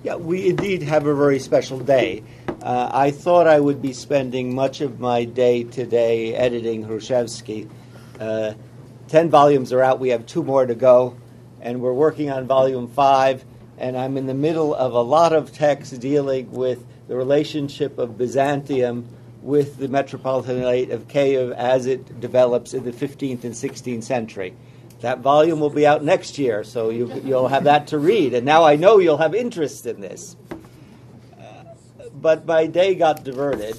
Yeah, we indeed have a very special day. I thought I would be spending much of my day today editing Sheptytsky. 10 volumes are out. We have 2 more to go, and we're working on volume 5, and I'm in the middle of a lot of texts dealing with the relationship of Byzantium with the Metropolitanate of Kiev as it develops in the 15th and 16th century. That volume will be out next year, so you'll have that to read. And now I know you'll have interest in this. But my day got diverted,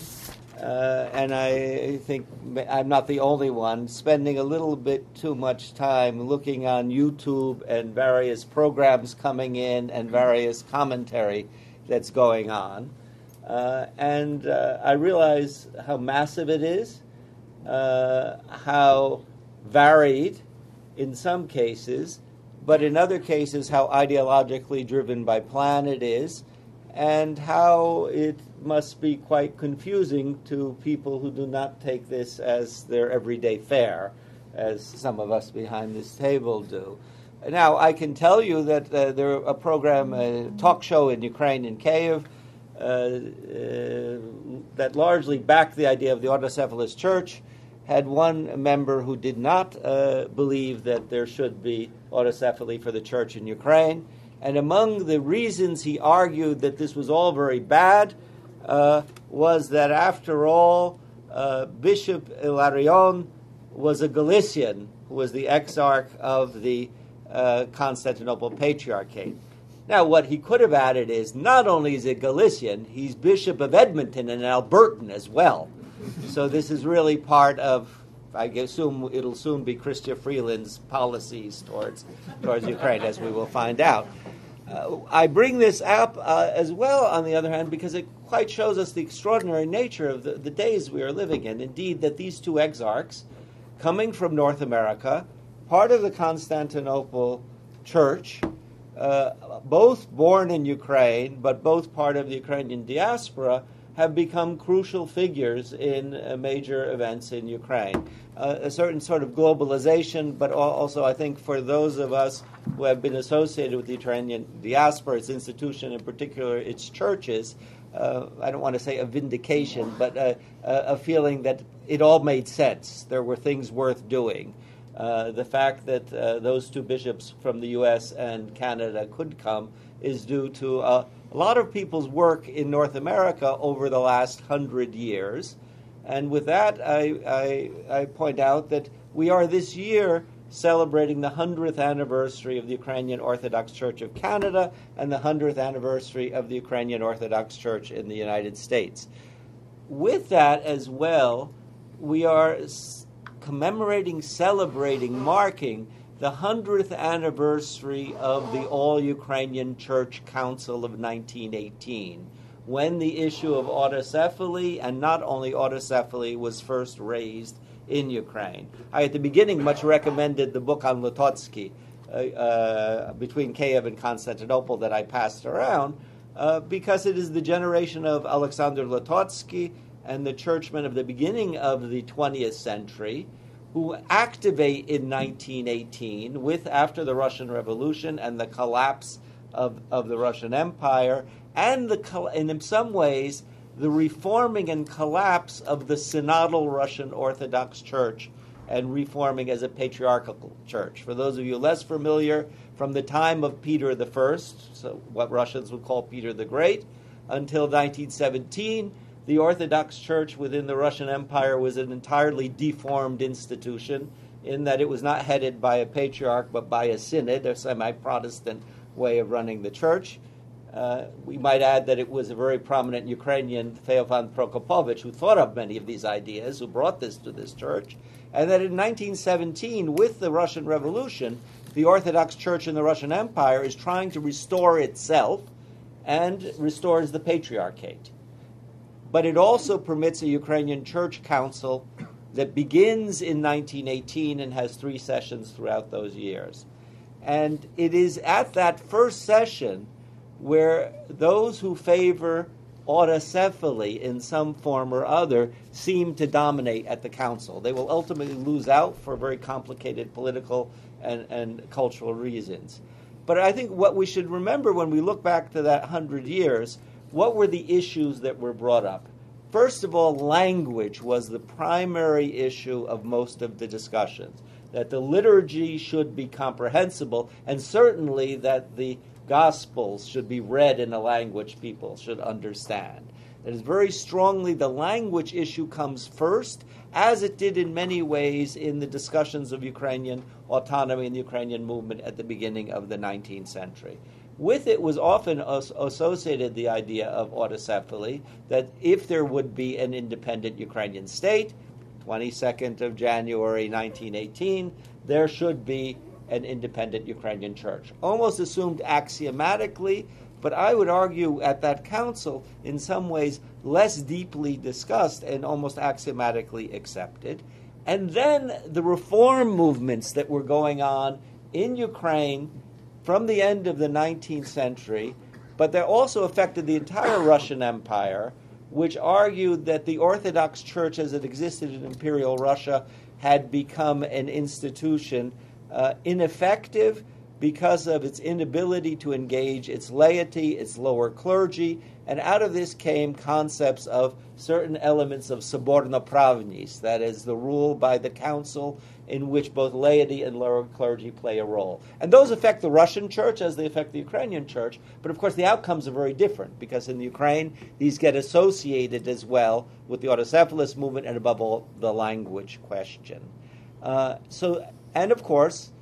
and I think I'm not the only one, spending a little bit too much time looking on YouTube and various programs coming in and various commentary that's going on. And I realize how massive it is, how varied in some cases, but in other cases how ideologically driven by plan it is, and how it must be quite confusing to people who do not take this as their everyday fare, as some of us behind this table do. Now, I can tell you that there a program, a talk show in Ukraine, in Kiev, that largely backed the idea of the Autocephalous Church, had one member who did not believe that there should be autocephaly for the church in Ukraine. And among the reasons he argued that this was all very bad was that, after all, Bishop Ilarion was a Galician who was the exarch of the Constantinople Patriarchate. Now, what he could have added is, not only is he Galician, he's Bishop of Edmonton and Albertan as well. So this is really part of, I assume it'll soon be Chrystia Freeland's policies towards Ukraine, as we will find out. I bring this up as well, on the other hand, because it quite shows us the extraordinary nature of the days we are living in. Indeed, that these 2 exarchs, coming from North America, part of the Constantinople Church, both born in Ukraine, but both part of the Ukrainian diaspora, have become crucial figures in major events in Ukraine. A certain sort of globalization, but also, I think, for those of us who have been associated with the Ukrainian diaspora, its institution, in particular its churches, I don't want to say a vindication, but a feeling that it all made sense. There were things worth doing. The fact that those 2 bishops from the U.S. and Canada could come is due to a lot of people's work in North America over the last 100 years. And with that, I point out that we are this year celebrating the 100th anniversary of the Ukrainian Orthodox Church of Canada and the 100th anniversary of the Ukrainian Orthodox Church in the United States. With that as well, we are commemorating, celebrating, marking the 100th anniversary of the All-Ukrainian Church Council of 1918, when the issue of autocephaly, and not only autocephaly, was first raised in Ukraine. I, at the beginning, much recommended the book on Litotsky, between Kiev and Constantinople, that I passed around, because it is the generation of Alexander Litotsky and the churchmen of the beginning of the 20th century who activate in 1918, after the Russian Revolution and the collapse of the Russian Empire, and in some ways the reforming and collapse of the synodal Russian Orthodox Church and reforming as a patriarchal church. For those of you less familiar, from the time of Peter I, so what Russians would call Peter the Great, until 1917, the Orthodox Church within the Russian Empire was an entirely deformed institution, in that it was not headed by a patriarch but by a synod, a semi-Protestant way of running the church. We might add that it was a very prominent Ukrainian, Feofan Prokopovich, who thought of many of these ideas, who brought this to this church, and that in 1917, with the Russian Revolution, the Orthodox Church in the Russian Empire is trying to restore itself and restores the Patriarchate. But it also permits a Ukrainian Church Council that begins in 1918 and has 3 sessions throughout those years. And it is at that first session where those who favor autocephaly in some form or other seem to dominate at the council. They will ultimately lose out for very complicated political and cultural reasons. But I think what we should remember when we look back to that 100 years, what were the issues that were brought up? First of all, language was the primary issue of most of the discussions, that the liturgy should be comprehensible, and certainly that the Gospels should be read in a language people should understand. That is very strongly the language issue comes first, as it did in many ways in the discussions of Ukrainian autonomy and the Ukrainian movement at the beginning of the 19th century. With it was often associated the idea of autocephaly, that if there would be an independent Ukrainian state, 22nd of January 1918, there should be an independent Ukrainian church. Almost assumed axiomatically, but I would argue at that council, in some ways, less deeply discussed and almost axiomatically accepted. And then the reform movements that were going on in Ukraine from the end of the 19th century, but that also affected the entire Russian Empire, which argued that the Orthodox Church as it existed in Imperial Russia had become an institution ineffective because of its inability to engage its laity, its lower clergy, and out of this came concepts of certain elements of subornopravnis, that is, the rule by the council in which both laity and lower clergy play a role. And those affect the Russian church as they affect the Ukrainian church, but of course the outcomes are very different, because in the Ukraine, these get associated as well with the autocephalous movement and above all, the language question. And of course,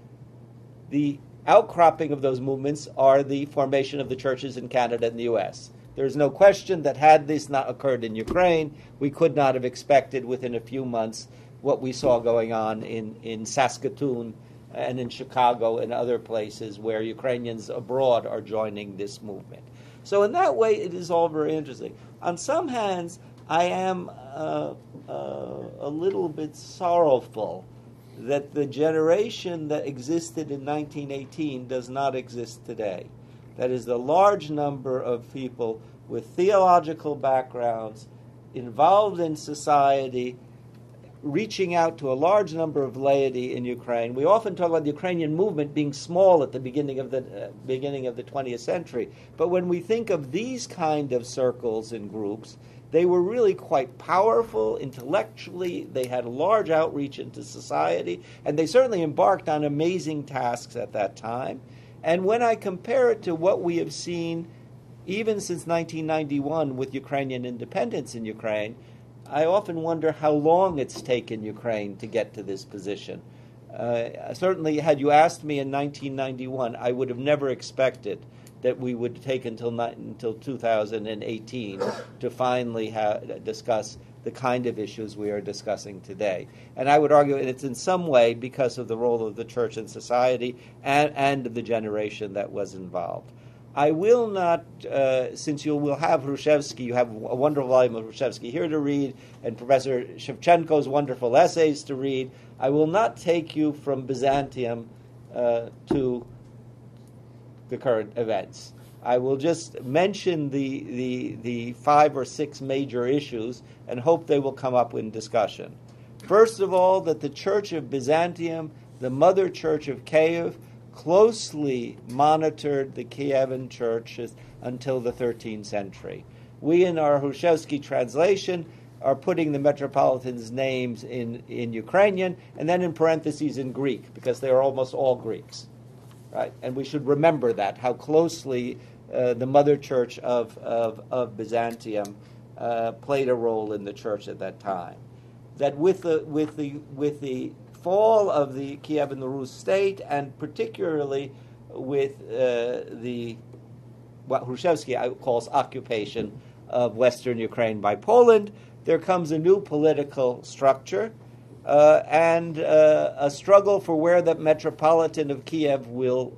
the outcropping of those movements are the formation of the churches in Canada and the U.S. There's no question that had this not occurred in Ukraine, we could not have expected within a few months what we saw going on in Saskatoon and in Chicago and other places where Ukrainians abroad are joining this movement. So in that way, it is all very interesting. On some hands, I am a little bit sorrowful that the generation that existed in 1918 does not exist today. That is, the large number of people with theological backgrounds involved in society, reaching out to a large number of laity in Ukraine. We often talk about the Ukrainian movement being small at the beginning of the 20th century, but when we think of these kind of circles and groups, they were really quite powerful intellectually. They had a large outreach into society, and they certainly embarked on amazing tasks at that time. And when I compare it to what we have seen even since 1991 with Ukrainian independence in Ukraine, I often wonder how long it's taken Ukraine to get to this position. Certainly, had you asked me in 1991, I would have never expected that we would take until 2018 to finally discuss the kind of issues we are discussing today. And I would argue it's in some way because of the role of the church in society and of the generation that was involved. I will not, since you will have Hrushevsky, you have a wonderful volume of Hrushevsky here to read, and Professor Shevchenko's wonderful essays to read, I will not take you from Byzantium to the current events. I will just mention the 5 or 6 major issues and hope they will come up in discussion. First of all, that the Church of Byzantium, the Mother Church of Kiev, closely monitored the Kievan churches until the 13th century. We, in our Hrushevsky translation, are putting the metropolitans' names in Ukrainian and then in parentheses in Greek, because they are almost all Greeks. Right? And we should remember that, how closely the Mother Church of Byzantium played a role in the church at that time. That with the fall of the Kiev and the Rus state, and particularly with what Hrushevsky calls occupation of Western Ukraine by Poland, there comes a new political structure and a struggle for where the Metropolitan of Kiev will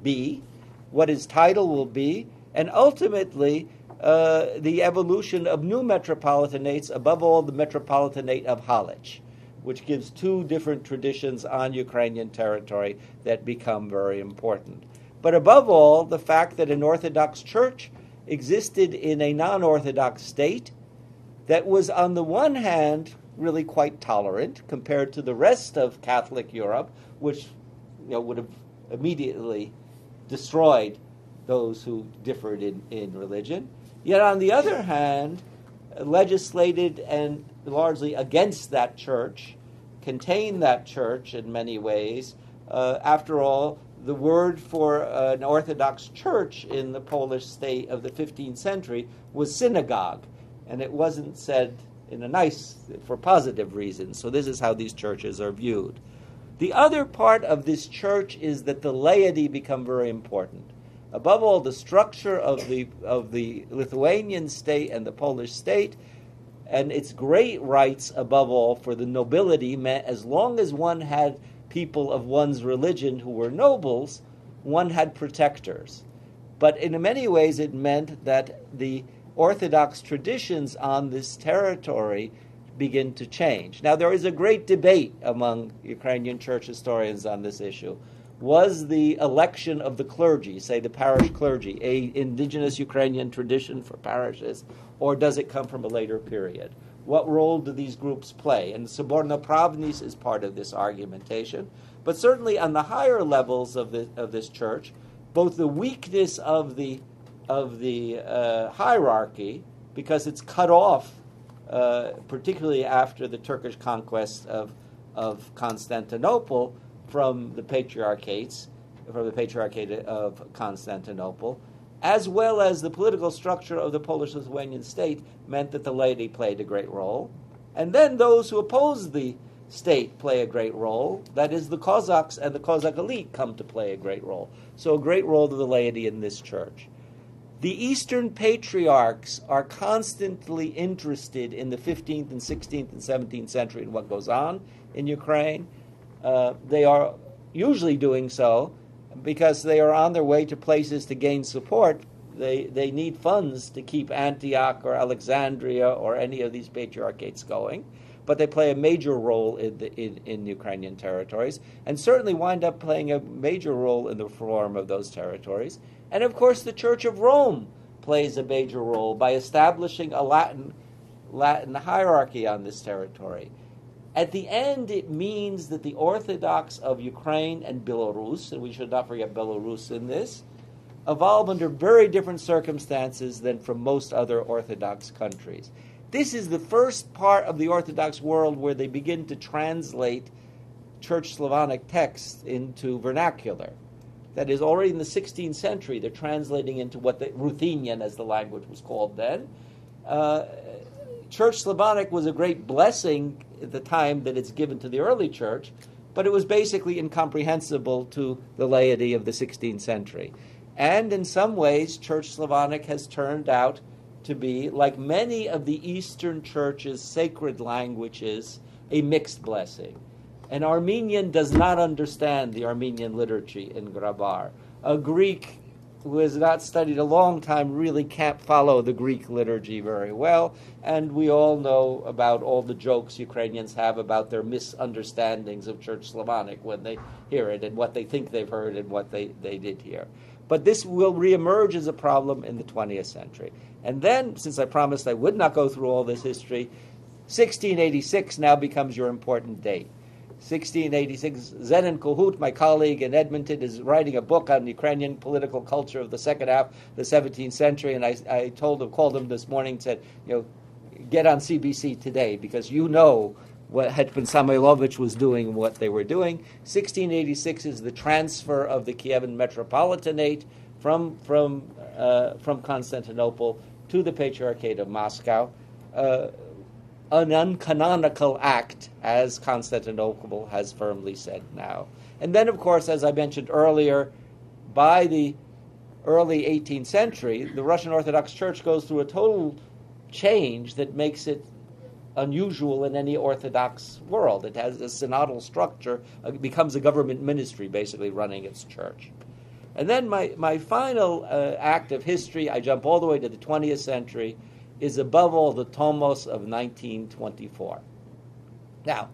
be, what his title will be, and ultimately the evolution of new metropolitanates, above all the Metropolitanate of Halych, which gives 2 different traditions on Ukrainian territory that become very important. But above all, the fact that an Orthodox Church existed in a non-Orthodox state that was, on the one hand, really quite tolerant compared to the rest of Catholic Europe, which would have immediately destroyed those who differed in religion, yet on the other hand, legislated and largely against that church, contained that church in many ways. After all, the word for an Orthodox church in the Polish state of the 15th century was synagogue, and it wasn't said in a nice, for positive reasons. So this is how these churches are viewed. The other part of this church is that the laity become very important. Above all, the structure of the Lithuanian state and the Polish state, and its great rights above all for the nobility, meant as long as one had people of one's religion who were nobles, one had protectors. But in many ways it meant that the Orthodox traditions on this territory begin to change. Now, there is a great debate among Ukrainian church historians on this issue. Was the election of the clergy, say the parish clergy, a indigenous Ukrainian tradition for parishes, or does it come from a later period? What role do these groups play? And Soborno-Pravnis is part of this argumentation. But certainly on the higher levels of this church, both the weakness of the hierarchy, because it's cut off, particularly after the Turkish conquest of Constantinople, from the patriarchate of Constantinople, as well as the political structure of the Polish-Lithuanian state, meant that the laity played a great role. And then those who oppose the state play a great role. That is, the Cossacks and the Cossack elite come to play a great role. So a great role to the laity in this church. The Eastern patriarchs are constantly interested in the 15th and 16th and 17th century and what goes on in Ukraine. They are usually doing so because they are on their way to places to gain support. They need funds to keep Antioch or Alexandria or any of these patriarchates going, but they play a major role in Ukrainian territories, and certainly wind up playing a major role in the reform of those territories. And of course, the Church of Rome plays a major role by establishing a Latin hierarchy on this territory. At the end, it means that the Orthodox of Ukraine and Belarus, and we should not forget Belarus in this, evolve under very different circumstances than from most other Orthodox countries. This is the first part of the Orthodox world where they begin to translate Church Slavonic texts into vernacular. That is, already in the 16th century, they're translating into Ruthenian, as the language was called then. Church Slavonic was a great blessing at the time that it's given to the early church, but it was basically incomprehensible to the laity of the 16th century. And in some ways, Church Slavonic has turned out to be, like many of the Eastern Church's sacred languages, a mixed blessing. An Armenian does not understand the Armenian liturgy in Grabar. A Greek who has not studied a long time really can't follow the Greek liturgy very well, and we all know about all the jokes Ukrainians have about their misunderstandings of Church Slavonic when they hear it, and what they think they've heard and what they did hear. But this will reemerge as a problem in the 20th century. And then, since I promised I would not go through all this history, 1686 now becomes your important date. 1686, Zenon Kohut, my colleague in Edmonton, is writing a book on Ukrainian political culture of the second half of the 17th century, and I called him this morning and said, get on CBC today, because you know what Hetman Samylovich was doing and what they were doing. 1686 is the transfer of the Kievan Metropolitanate from Constantinople to the Patriarchate of Moscow. An uncanonical act, as Constantinople has firmly said now. And then, of course, as I mentioned earlier, by the early 18th century, the Russian Orthodox Church goes through a total change that makes it unusual in any Orthodox world. It has a synodal structure, it becomes a government ministry, basically running its church. And then my final act of history, I jump all the way to the 20th century, is above all the Tomos of 1924. Now,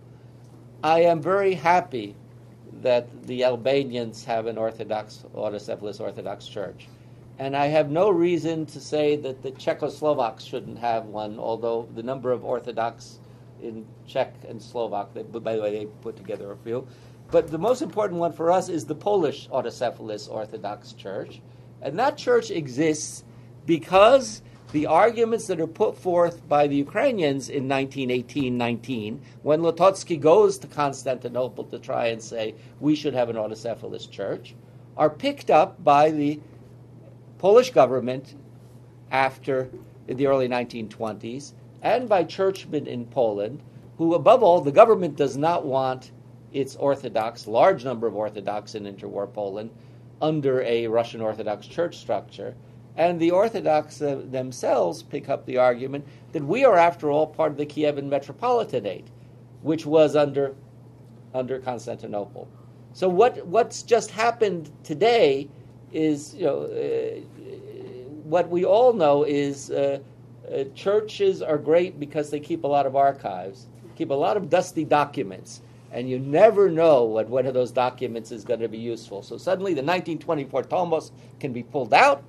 I am very happy that the Albanians have an Orthodox, Autocephalous Orthodox Church. And I have no reason to say that the Czechoslovaks shouldn't have one, although the number of Orthodox in Czech and Slovak, by the way, they put together a few, But the most important one for us is the Polish Autocephalous Orthodox Church. And that church exists because the arguments that are put forth by the Ukrainians in 1918-19, when Lotocki goes to Constantinople to try and say we should have an autocephalous church, are picked up by the Polish government after in the early 1920s and by churchmen in Poland, who, above all, the government does not want its Orthodox, large number of Orthodox in interwar Poland, under a Russian Orthodox church structure. And the Orthodox themselves pick up the argument that we are, after all, part of the Kievan Metropolitanate, which was under Constantinople. So what's just happened today is, what we all know is churches are great because they keep a lot of archives, keep a lot of dusty documents, and you never know what one of those documents is going to be useful. So suddenly the 1924 Tomos can be pulled out.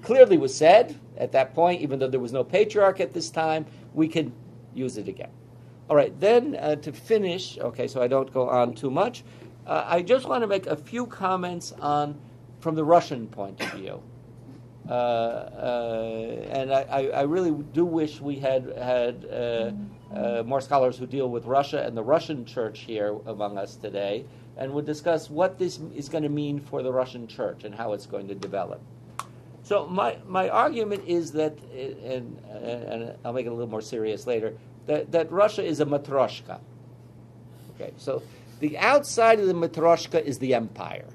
Clearly was said at that point, even though there was no patriarch at this time, we can use it again. All right, then to finish, okay, so I don't go on too much, I just want to make a few comments from the Russian point of view. And I really do wish we had more scholars who deal with Russia and the Russian church here among us today, and would discuss what this is going to mean for the Russian church and how it's going to develop. So my argument is that, and I'll make it a little more serious later, that Russia is a matryoshka. Okay, so the outside of the matryoshka is the empire.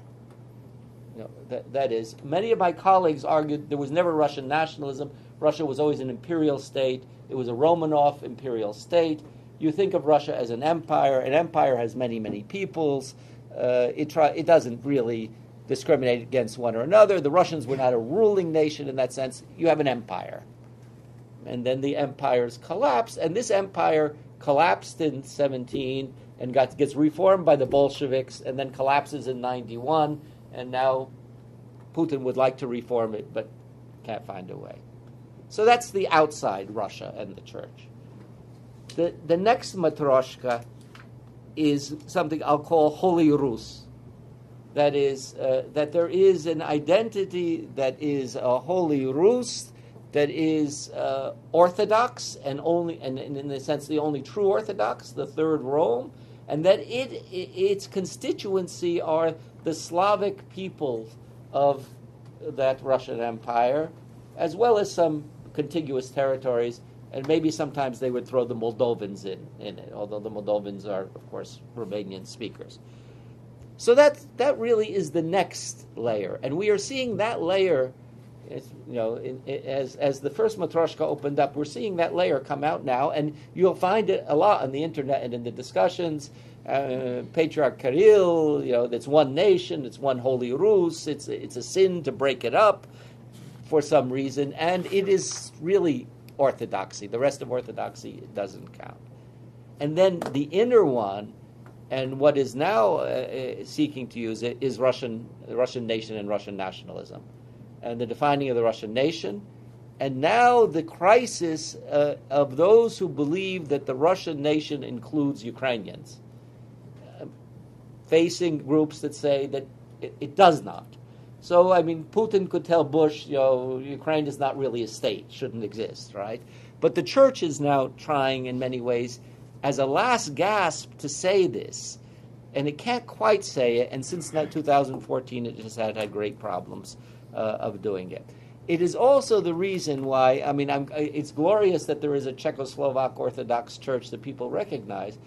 That is, many of my colleagues argued there was never Russian nationalism. Russia was always an imperial state. It was a Romanov imperial state. You think of Russia as an empire. An empire has many, many peoples. It doesn't really discriminate against one or another. The Russians were not a ruling nation in that sense. You have an empire. And then the empires collapsed, and this empire collapsed in 17 and gets reformed by the Bolsheviks, and then collapses in 91, and now Putin would like to reform it, but can't find a way. So that's the outside Russia and the church. The next matryoshka is something I'll call Holy Rus. That is, that there is an identity that is a Holy Rus, that is Orthodox, and in the sense the only true Orthodox, the Third Rome, and that its constituency are the Slavic people of that Russian Empire, as well as some contiguous territories, and maybe sometimes they would throw the Moldovans in it, although the Moldovans are, of course, Romanian speakers. So that really is the next layer, and we are seeing that layer, as the first matryoshka opened up, we're seeing that layer come out now, and you'll find it a lot on the internet and in the discussions. Patriarch Kirill, that's one nation, it's one Holy Rus, it's a sin to break it up for some reason, and it is really orthodoxy. The rest of orthodoxy doesn't count. And then the inner one, and what is now seeking to use it, is the Russian nation and Russian nationalism, and the defining of the Russian nation, and now the crisis of those who believe that the Russian nation includes Ukrainians, facing groups that say that it does not. So, Putin could tell Bush, Ukraine is not really a state, shouldn't exist, right? But the church is now trying in many ways as a last gasp to say this, and it can't quite say it, and since 2014 it has had great problems of doing it. It is also the reason why, it's glorious that there is a Czechoslovak Orthodox Church that people recognize,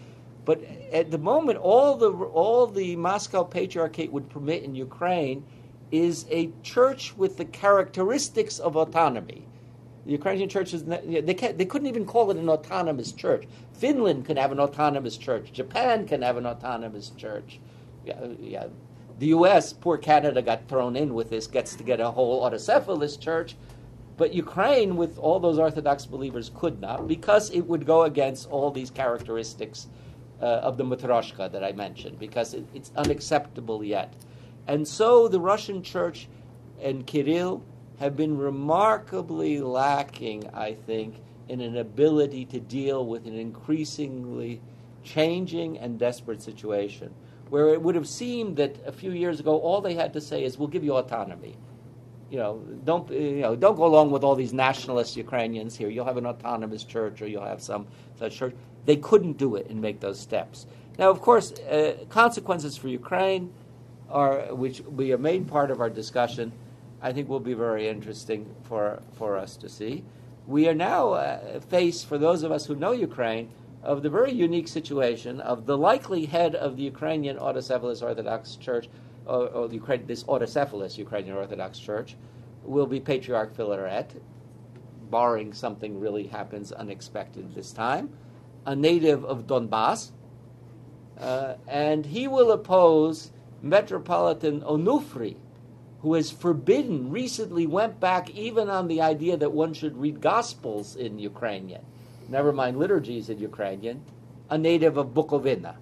but at the moment all the Moscow Patriarchate would permit in Ukraine is a church with the characteristics of autonomy. The Ukrainian churches, they couldn't even call it an autonomous church. Finland can have an autonomous church. Japan can have an autonomous church. The U.S., poor Canada got thrown in with this, gets to get a whole autocephalous church. But Ukraine, with all those Orthodox believers, could not, because it would go against all these characteristics of the matryoshka that I mentioned, because it's unacceptable yet. And so the Russian church and Kirill have been remarkably lacking, I think, in an ability to deal with an increasingly changing and desperate situation. where it would have seemed that a few years ago all they had to say is, we'll give you autonomy. Don't go along with all these nationalist Ukrainians here. You'll have an autonomous church, or you'll have some such church. They couldn't do it and make those steps. Now, of course, consequences for Ukraine, which will be a main part of our discussion, I think will be very interesting for us to see. We are now faced, for those of us who know Ukraine, of the very unique situation of the likely head of the Ukrainian Autocephalous Orthodox Church, or this Autocephalous Ukrainian Orthodox Church, will be Patriarch Filaret, barring something really happens unexpected this time, a native of Donbass, and he will oppose Metropolitan Onufri, who has recently went back even on the idea that one should read Gospels in Ukrainian, never mind liturgies in Ukrainian, a native of Bukovina.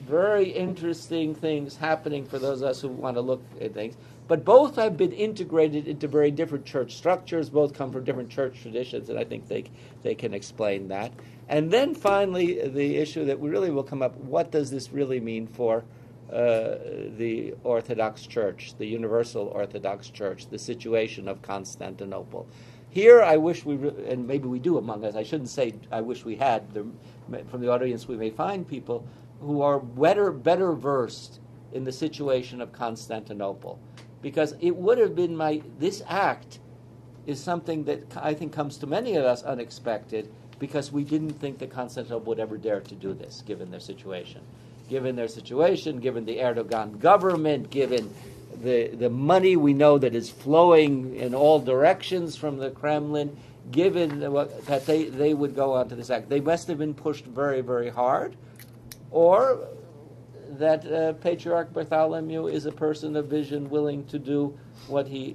Very interesting things happening for those of us who want to look at things. But both have been integrated into very different church structures. Both come from different church traditions, and I think they can explain that. And then finally, the issue that really will come up, what does this really mean for the Orthodox Church, the Universal Orthodox Church, the situation of Constantinople? Here, I wish and maybe we do among us, I shouldn't say I wish we had, from the audience we may find people who are better versed in the situation of Constantinople. Because it would have been this act is something that I think comes to many of us unexpected, because we didn't think that Constantinople would ever dare to do this, given their situation. Given their situation, given the Erdogan government, given the money we know that is flowing in all directions from the Kremlin, given that they would go on to this act. They must have been pushed very, very hard, or that Patriarch Bartholomew is a person of vision, willing to do what he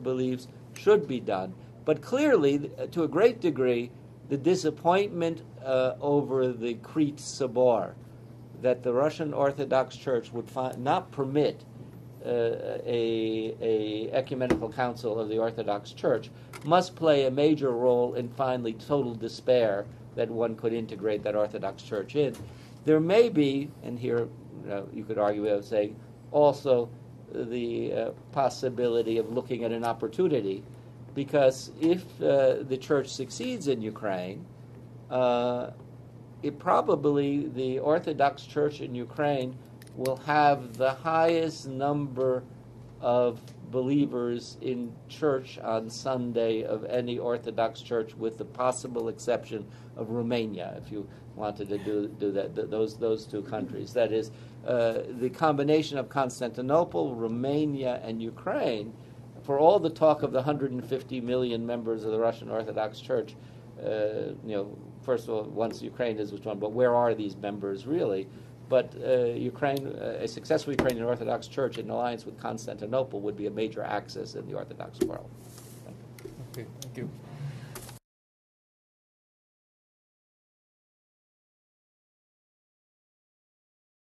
believes should be done. But clearly, to a great degree, the disappointment over the Crete Sobor, that the Russian Orthodox Church would not permit a ecumenical council of the Orthodox Church, must play a major role in finally total despair that one could integrate that Orthodox Church in. There may be, and here you could argue, I would say, also the possibility of looking at an opportunity, because if the Church succeeds in Ukraine, the Orthodox Church in Ukraine will have the highest number of believers in church on Sunday of any Orthodox church, with the possible exception of Romania, if you wanted to do that, those two countries. That is, the combination of Constantinople, Romania, and Ukraine, for all the talk of the 150 million members of the Russian Orthodox Church, first of all, once Ukraine is withdrawn, but where are these members really? But Ukraine, a successful Ukrainian Orthodox Church in alliance with Constantinople would be a major axis in the Orthodox world. Okay, thank you.